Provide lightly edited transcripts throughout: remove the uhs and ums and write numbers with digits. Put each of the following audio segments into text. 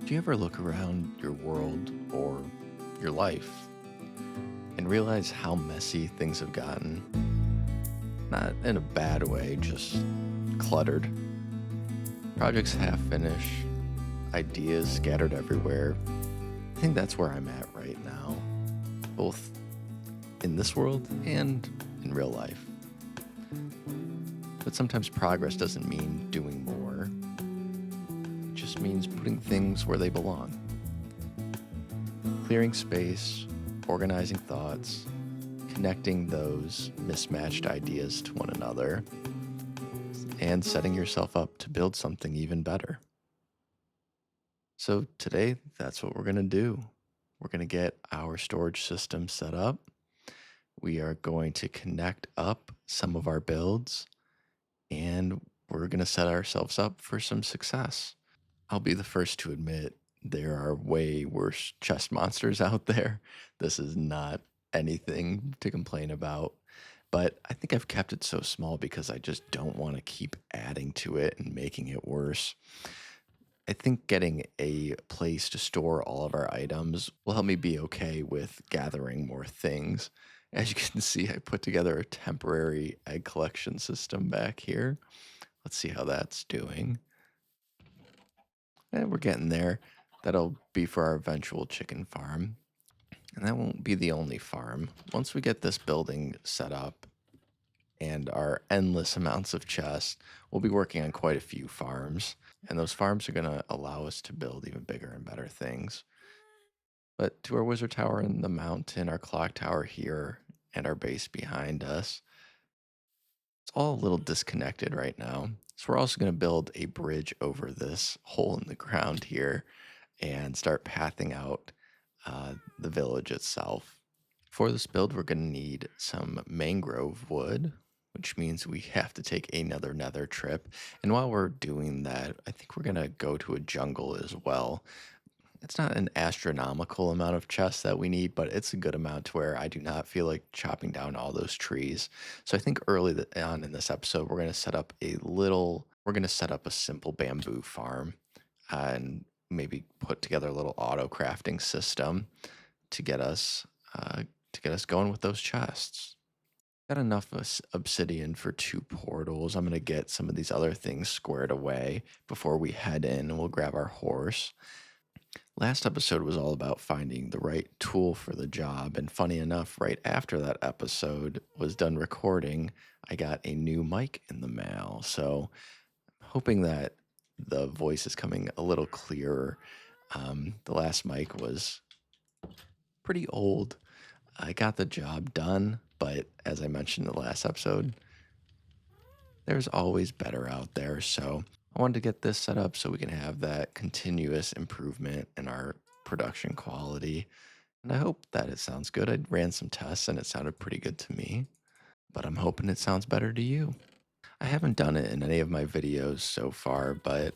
Do you ever look around your world or your life and realize how messy things have gotten? Not in a bad way, just cluttered. Projects half finished, ideas scattered everywhere. I think that's where I'm at right now, both in this world and in real life. But sometimes progress doesn't mean doing more, it just means putting things where they belong. Clearing space, organizing thoughts, connecting those mismatched ideas to one another, and setting yourself up to build something even better. So, today, that's what we're going to do. We're going to get our storage system set up. We are going to connect up some of our builds, and we're going to set ourselves up for some success. I'll be the first to admit there are way worse chest monsters out there. This is not anything to complain about. But I think I've kept it so small because I just don't want to keep adding to it and making it worse. I think getting a place to store all of our items will help me be okay with gathering more things. As you can see, I put together a temporary egg collection system back here. Let's see how that's doing. And we're getting there. That'll be for our eventual chicken farm. And that won't be the only farm. Once we get this building set up and our endless amounts of chests, we'll be working on quite a few farms. And those farms are going to allow us to build even bigger and better things. But to our wizard tower in the mountain, our clock tower here, and our base behind us, it's all a little disconnected right now. So we're also going to build a bridge over this hole in the ground here and start pathing out the village itself. For this build, we're going to need some mangrove wood, which means we have to take another nether trip. And while we're doing that, I think we're going to go to a jungle as well. It's not an astronomical amount of chests that we need, but it's a good amount to where I do not feel like chopping down all those trees. So I think early on in this episode, we're going to set up a simple bamboo farm and maybe put together a little auto crafting system to get us going with those chests. Got enough obsidian for 2 portals. I'm gonna get some of these other things squared away before we head in, and we'll grab our horse. Last episode was all about finding the right tool for the job, and funny enough, right after that episode was done recording, I got a new mic in the mail. So hoping that the voice is coming a little clearer. The last mic was pretty old. I got the job done, but as I mentioned in the last episode, there's always better out there. So I wanted to get this set up so we can have that continuous improvement in our production quality. And I hope that it sounds good. I ran some tests and it sounded pretty good to me, but I'm hoping it sounds better to you. I haven't done it in any of my videos so far, but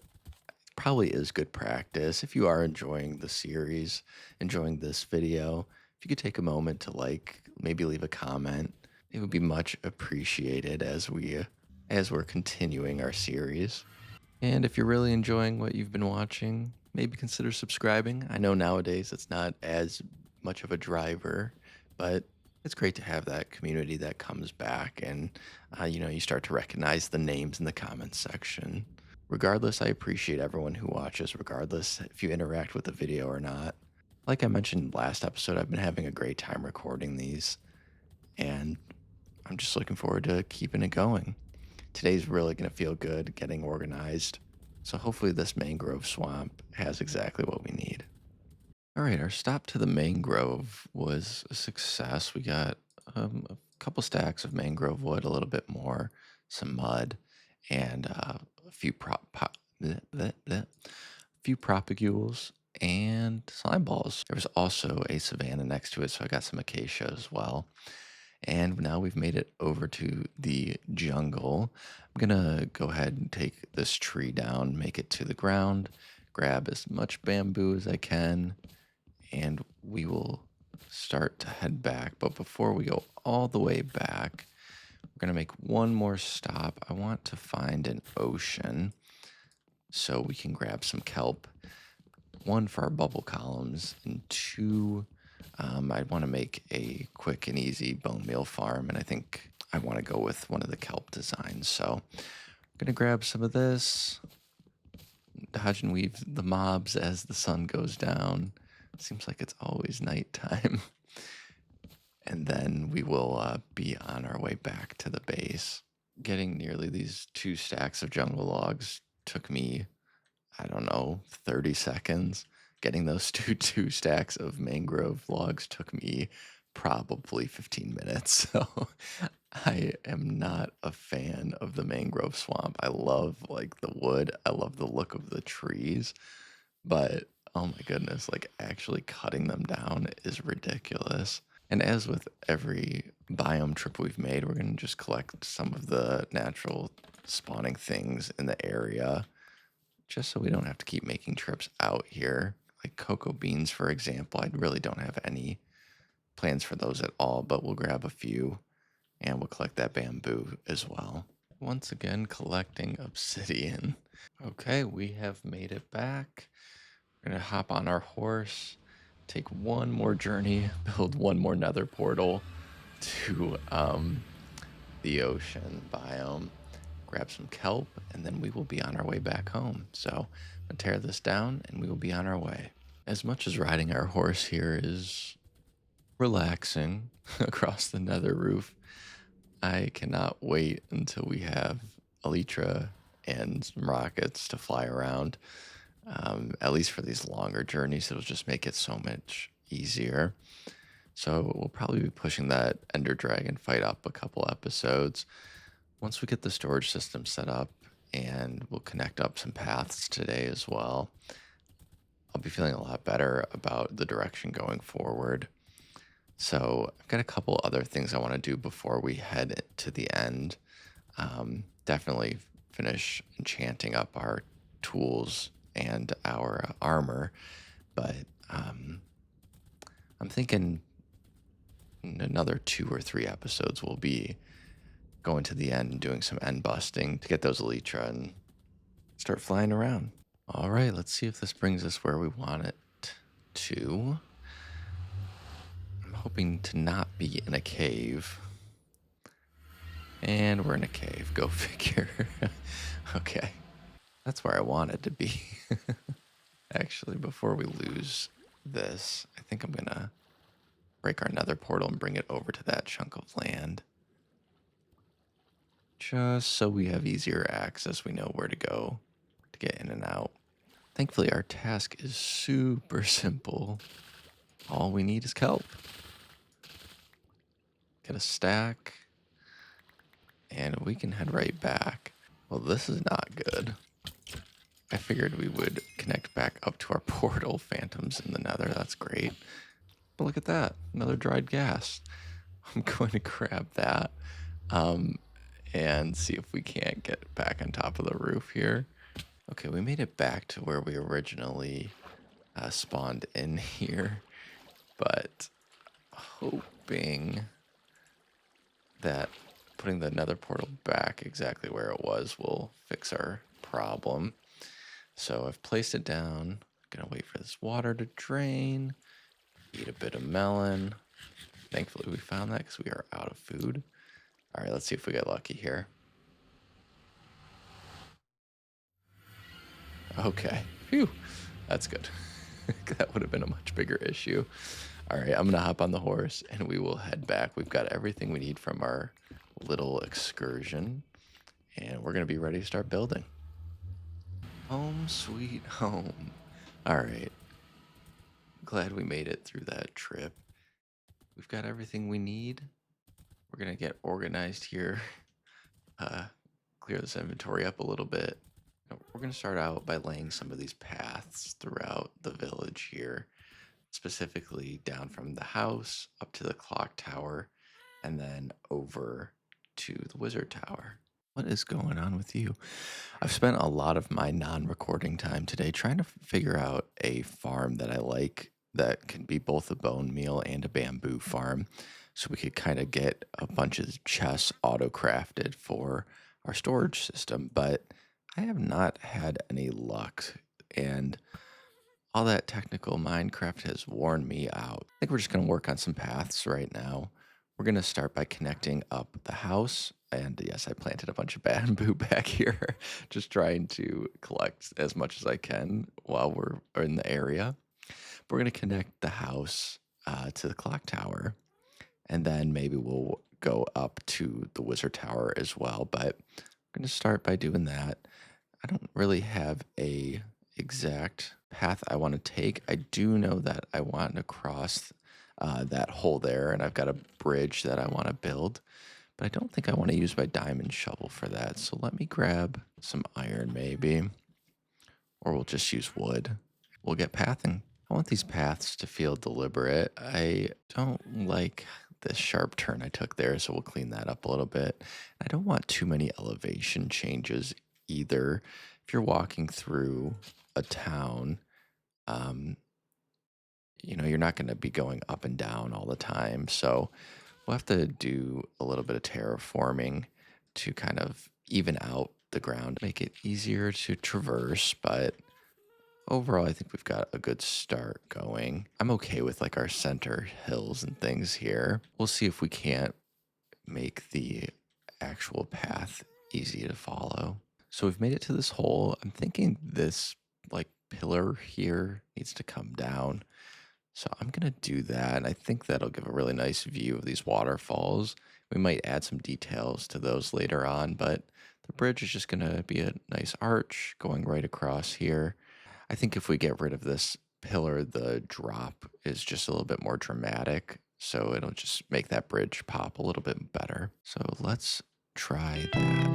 probably is good practice. If you are enjoying the series, enjoying this video, if you could take a moment to maybe leave a comment, it would be much appreciated as we're continuing our series. And if you're really enjoying what you've been watching, maybe consider subscribing. I know nowadays it's not as much of a driver, but it's great to have that community that comes back and you start to recognize the names in the comments section. Regardless, I appreciate everyone who watches, regardless if you interact with the video or not. Like I mentioned last episode, I've been having a great time recording these, and I'm just looking forward to keeping it going. Today's really going to feel good getting organized, so hopefully this mangrove swamp has exactly what we need. All right, our stop to the mangrove was a success. We got a couple stacks of mangrove wood, a little bit more, some mud, and a few few propagules and slime balls. There was also a savanna next to it, so I got some acacia as well. And now we've made it over to the jungle. I'm gonna go ahead and take this tree down, make it to the ground, grab as much bamboo as I can, and we will start to head back. But before we go all the way back, we're going to make one more stop. I want to find an ocean so we can grab some kelp. one for our bubble columns, and two, I want to make a quick and easy bone meal farm, and I think I want to go with one of the kelp designs. So I'm gonna grab some of this, dodge and weave the mobs as the sun goes down. Seems like it's always nighttime. And then we will be on our way back to the base. Getting nearly these 2 stacks of jungle logs took me, I don't know, 30 seconds. Getting those two stacks of mangrove logs took me probably 15 minutes. So I am not a fan of the mangrove swamp. I love like the wood. I love the look of the trees, but oh my goodness, like actually cutting them down is ridiculous. And as with every biome trip we've made, we're going to just collect some of the natural spawning things in the area just so we don't have to keep making trips out here. Like cocoa beans, for example, I really don't have any plans for those at all, but we'll grab a few and we'll collect that bamboo as well. Once again, collecting obsidian. Okay, we have made it back. We're gonna hop on our horse, take one more journey, build one more nether portal to the ocean biome, grab some kelp, and then we will be on our way back home. So I'm gonna tear this down and we will be on our way. As much as riding our horse here is relaxing across the nether roof, I cannot wait until we have elytra and some rockets to fly around. At least for these longer journeys, it'll just make it so much easier. So we'll probably be pushing that Ender Dragon fight up a couple episodes. Once we get the storage system set up, and we'll connect up some paths today as well, I'll be feeling a lot better about the direction going forward. So I've got a couple other things I want to do before we head to the end. Definitely finish enchanting up our tools and our armor, but I'm thinking in another 2 or 3 episodes we'll be going to the end and doing some end busting to get those elytra and start flying around. All right, let's see if this brings us where we want it to. I'm hoping to not be in a cave. And we're in a cave, go figure. Okay, that's where I wanted to be. Actually, before we lose this, I think I'm gonna break our nether portal and bring it over to that chunk of land. Just so we have easier access, we know where to go to get in and out. Thankfully, our task is super simple. All we need is kelp. Get a stack, and we can head right back. Well, this is not good. I figured we would connect back up to our portal phantoms in the nether. That's great. But look at that, another dried gas. I'm going to grab that and see if we can't get back on top of the roof here. Okay, we made it back to where we originally spawned in here, but hoping that putting the nether portal back exactly where it was will fix our problem. So I've placed it down. Gonna wait for this water to drain. Eat a bit of melon. Thankfully we found that because we are out of food. All right, let's see if we get lucky here. Okay, phew, that's good. That would have been a much bigger issue. All right, I'm gonna hop on the horse and we will head back. We've got everything we need from our little excursion and we're gonna be ready to start building. Home sweet home. All right, glad we made it through that trip. We've got everything we need. We're gonna get organized here. Clear this inventory up a little bit. We're gonna start out by laying some of these paths throughout the village here, specifically down from the house up to the clock tower and then over to the wizard tower. What is going on with you? I've spent a lot of my non-recording time today trying to figure out a farm that I like that can be both a bone meal and a bamboo farm, so we could kind of get a bunch of chests auto-crafted for our storage system, but I have not had any luck, and All that technical Minecraft has worn me out. I think we're just going to work on some paths right now. We're going to start by connecting up the house. And yes, I planted a bunch of bamboo back here, just trying to collect as much as I can while we're in the area. We're going to connect the house to the clock tower, and then maybe we'll go up to the wizard tower as well. But I'm going to start by doing that. I don't really have a exact path I want to take. I do know that I want to cross that hole there, and I've got a bridge that I want to build, but I don't think I want to use my diamond shovel for that. So let me grab some iron maybe, or we'll just use wood. We'll get pathing. I want these paths to feel deliberate. I don't like this sharp turn I took there, so we'll clean that up a little bit. I don't want too many elevation changes either. If you're walking through a town, um, you're not going to be going up and down all the time. So we'll have to do a little bit of terraforming to kind of even out the ground, make it easier to traverse, but overall, I think we've got a good start going. I'm okay with like our center hills and things here. We'll see if we can't make the actual path easy to follow. So we've made it to this hole. I'm thinking this like pillar here needs to come down. So I'm gonna do that. And I think that'll give a really nice view of these waterfalls. We might add some details to those later on, but the bridge is just gonna be a nice arch going right across here. I think if we get rid of this pillar, the drop is just a little bit more dramatic. So it'll just make that bridge pop a little bit better. So let's try that.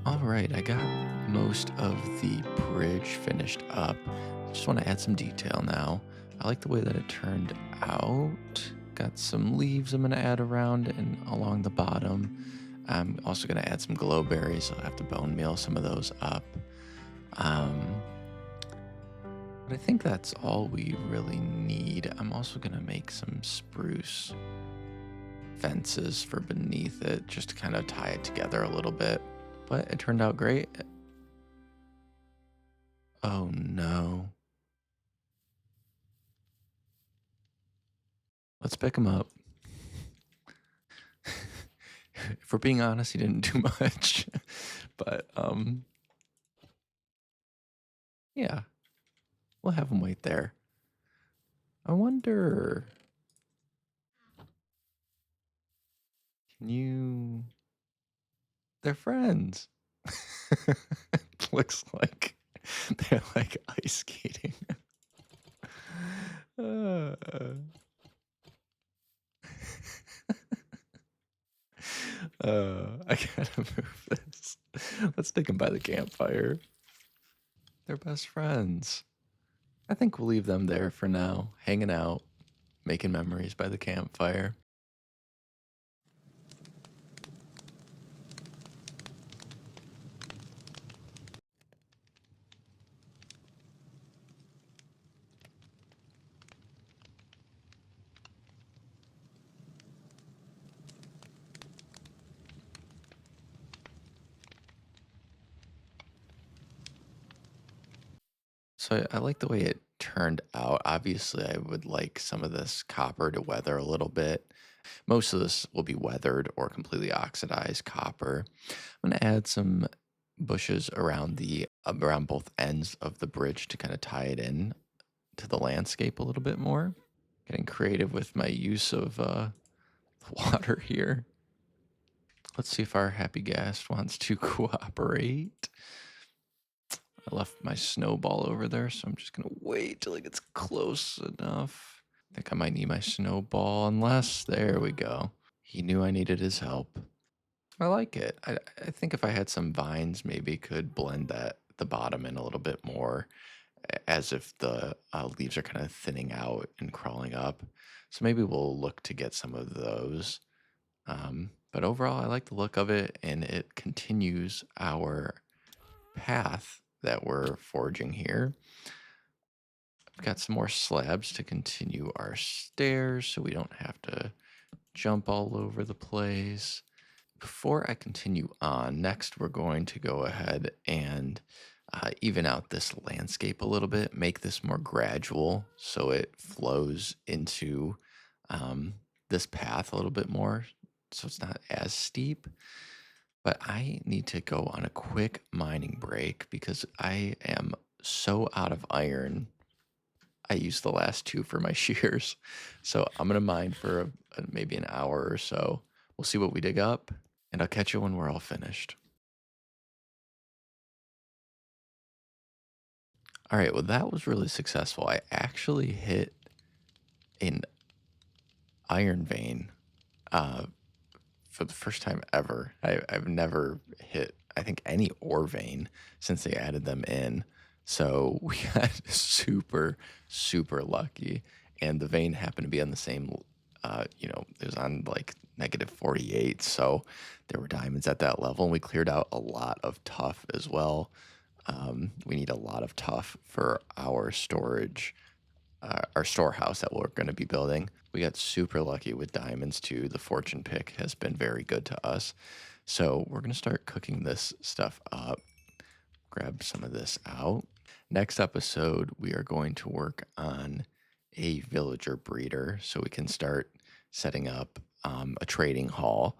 All right, I got most of the bridge finished up. Just want to add some detail now. I like the way that it turned out. Got some leaves I'm going to add around and along the bottom. I'm also going to add some glowberries. I'll have to bone meal some of those up. But I think that's all we really need. I'm also going to make some spruce fences for beneath it just to kind of tie it together a little bit. But it turned out great. Oh no. Let's pick him up. If we're being honest, he didn't do much. But yeah. We'll have him wait there. I wonder, can you, they're friends. Looks like they're like ice skating. uh, I gotta move this. Let's take them by the campfire. They're best friends. I think we'll leave them there for now, hanging out, making memories by the campfire. So I like the way it turned out. Obviously, I would like some of this copper to weather a little bit. Most of this will be weathered or completely oxidized copper. I'm going to add some bushes around the around both ends of the bridge to kind of tie it in to the landscape a little bit more. Getting creative with my use of water here. Let's see if our happy guest wants to cooperate. I left my snowball over there, so I'm just gonna wait till it gets close enough. I think I might need my snowball, unless, there we go. He knew I needed his help. I like it. I think if I had some vines, maybe could blend the bottom in a little bit more, as if the leaves are kind of thinning out and crawling up. So maybe we'll look to get some of those. But overall, I like the look of it, and it continues our path that we're forging here. I've got some more slabs to continue our stairs so we don't have to jump all over the place. Before I continue on, next we're going to go ahead and even out this landscape a little bit, make this more gradual so it flows into this path a little bit more so it's not as steep. But I need to go on a quick mining break because I am so out of iron. I used the last two for my shears. So I'm going to mine for maybe an hour or so. We'll see what we dig up, and I'll catch you when we're all finished. All right, well, that was really successful. I actually hit an iron vein uh, for the first time ever. I've never hit, I think, any ore vein since they added them in. So we got super, super lucky. And the vein happened to be on the same, it was on like -48. So there were diamonds at that level. And we cleared out a lot of tuff as well. We need a lot of tuff for our storehouse that we're going to be building. We got super lucky with diamonds too. The fortune pick has been very good to us. So we're going to start cooking this stuff up. Grab some of this out. Next episode, we are going to work on a villager breeder so we can start setting up a trading hall.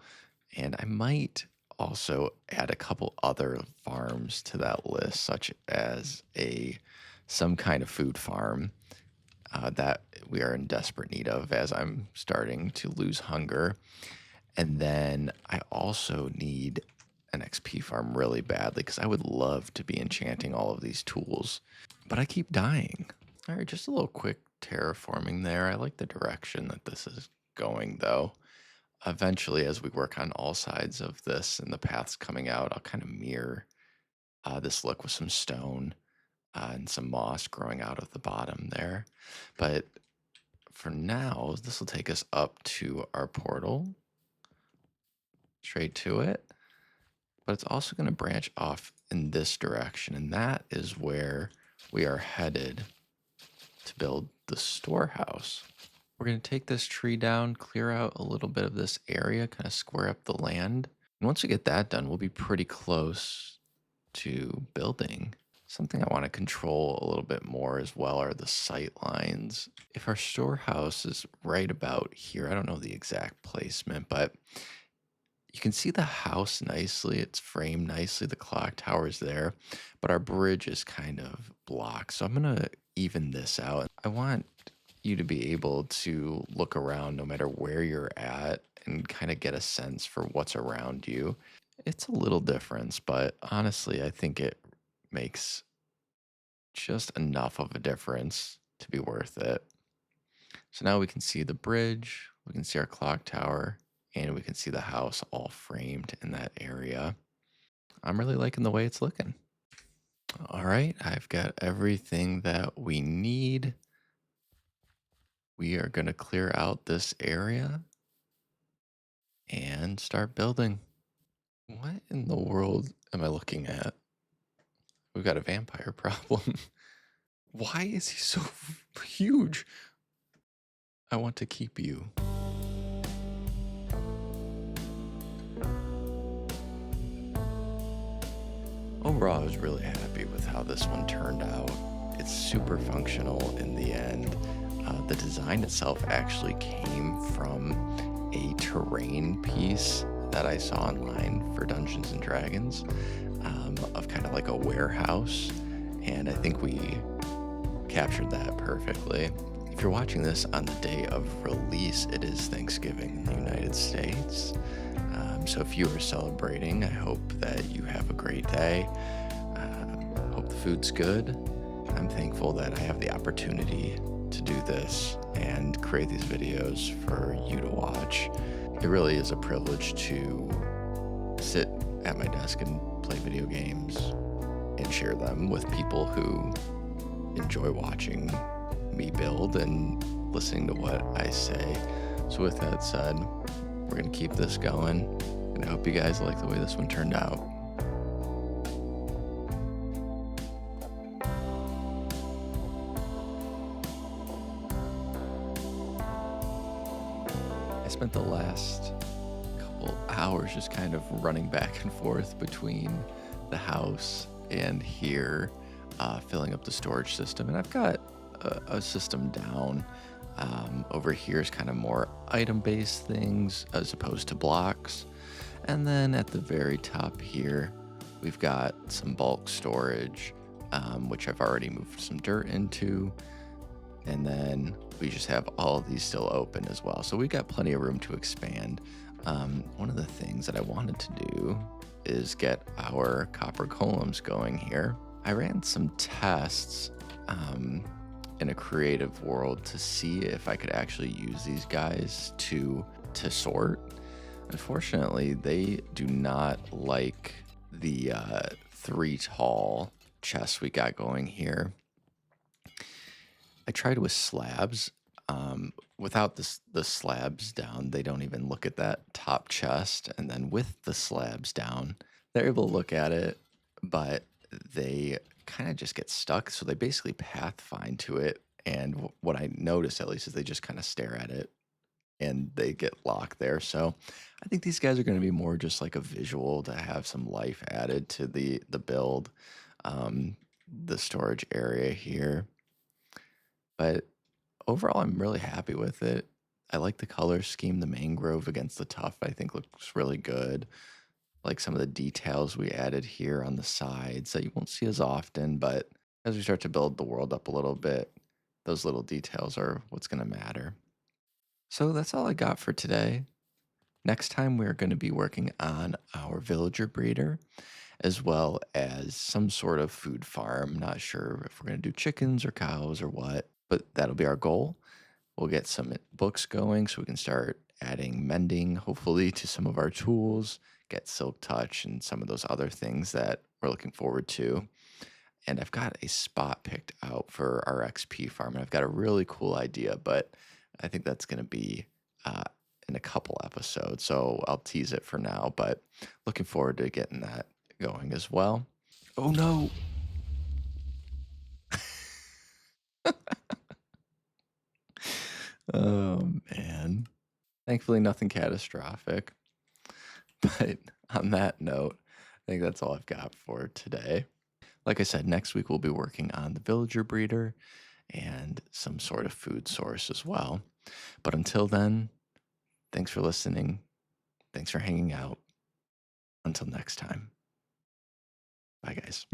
And I might also add a couple other farms to that list, such as some kind of food farm that we are in desperate need of as I'm starting to lose hunger. And then I also need an XP farm really badly because I would love to be enchanting all of these tools, but I keep dying. All right, just a little quick terraforming there. I like the direction that this is going though. Eventually, as we work on all sides of this and the paths coming out, I'll kind of mirror this look with some stone and some moss growing out of the bottom there. But for now, this will take us up to our portal, straight to it. But it's also going to branch off in this direction, and that is where we are headed to build the storehouse. We're going to take this tree down, clear out a little bit of this area, kind of square up the land. And once we get that done, we'll be pretty close to building. Something I want to control a little bit more as well are the sight lines. If our storehouse is right about here, I don't know the exact placement, but you can see the house nicely. It's framed nicely. The clock tower is there, but our bridge is kind of blocked. So I'm going to even this out. I want you to be able to look around no matter where you're at and kind of get a sense for what's around you. It's a little difference, but honestly, I think it makes just enough of a difference to be worth it. So now we can see the bridge, we can see our clock tower, and we can see the house all framed in that area. I'm really liking the way it's looking. All right, I've got everything that we need. We are going to clear out this area and start building. What in the world am I looking at? We've got a vampire problem. Why is he so huge? I want to keep you. Overall, I was really happy with how this one turned out. it's super functional in the end. The design itself actually came from a terrain piece that I saw online for Dungeons and Dragons, of kind of like a warehouse, and I think we captured that perfectly. If you're watching this on the day of release, it is Thanksgiving in the United States. So if you are celebrating, I hope that you have a great day. Hope the food's good. I'm thankful that I have the opportunity to do this and create these videos for you to watch. It really is a privilege to sit at my desk and play video games and share them with people who enjoy watching me build and listening to what I say. So with that said, we're gonna keep this going, and I hope you guys like the way this one turned out. I spent the last couple hours just kind of running back and forth between the house and here, filling up the storage system, and I've got a system down. Over here is kind of more item-based things as opposed to blocks. And then at the very top here, we've got some bulk storage, which I've already moved some dirt into. And then we just have all of these still open as well. So we got plenty of room to expand. One of the things that I wanted to do is get our copper golems going here. I ran some tests in a creative world to see if I could actually use these guys to sort. Unfortunately, they do not like the 3 tall chests we got going here. I tried with slabs. Without the slabs down, they don't even look at that top chest. And then with the slabs down, they're able to look at it, but they kind of just get stuck. So they basically pathfind to it. And what I notice, at least, is they just kind of stare at it and they get locked there. So I think these guys are going to be more just like a visual to have some life added to the build, the storage area here. But overall, I'm really happy with it. I like the color scheme. The mangrove against the tuff, I think, looks really good. Like some of the details we added here on the sides that you won't see as often, but as we start to build the world up a little bit, those little details are what's going to matter. So that's all I got for today. Next time, we're going to be working on our villager breeder, as well as some sort of food farm. Not sure if we're going to do chickens or cows or what, but that'll be our goal. We'll get some books going so we can start adding mending, hopefully, to some of our tools, get silk touch and some of those other things that we're looking forward to. And I've got a spot picked out for our XP farm, and I've got a really cool idea, but I think that's going to be in a couple episodes, so I'll tease it for now, but looking forward to getting that going as well. Oh no! Oh man. Thankfully, nothing catastrophic. But on that note, I think that's all I've got for today. Like I said, next week we'll be working on the villager breeder and some sort of food source as well. But until then, thanks for listening. Thanks for hanging out. Until next time. Bye, guys.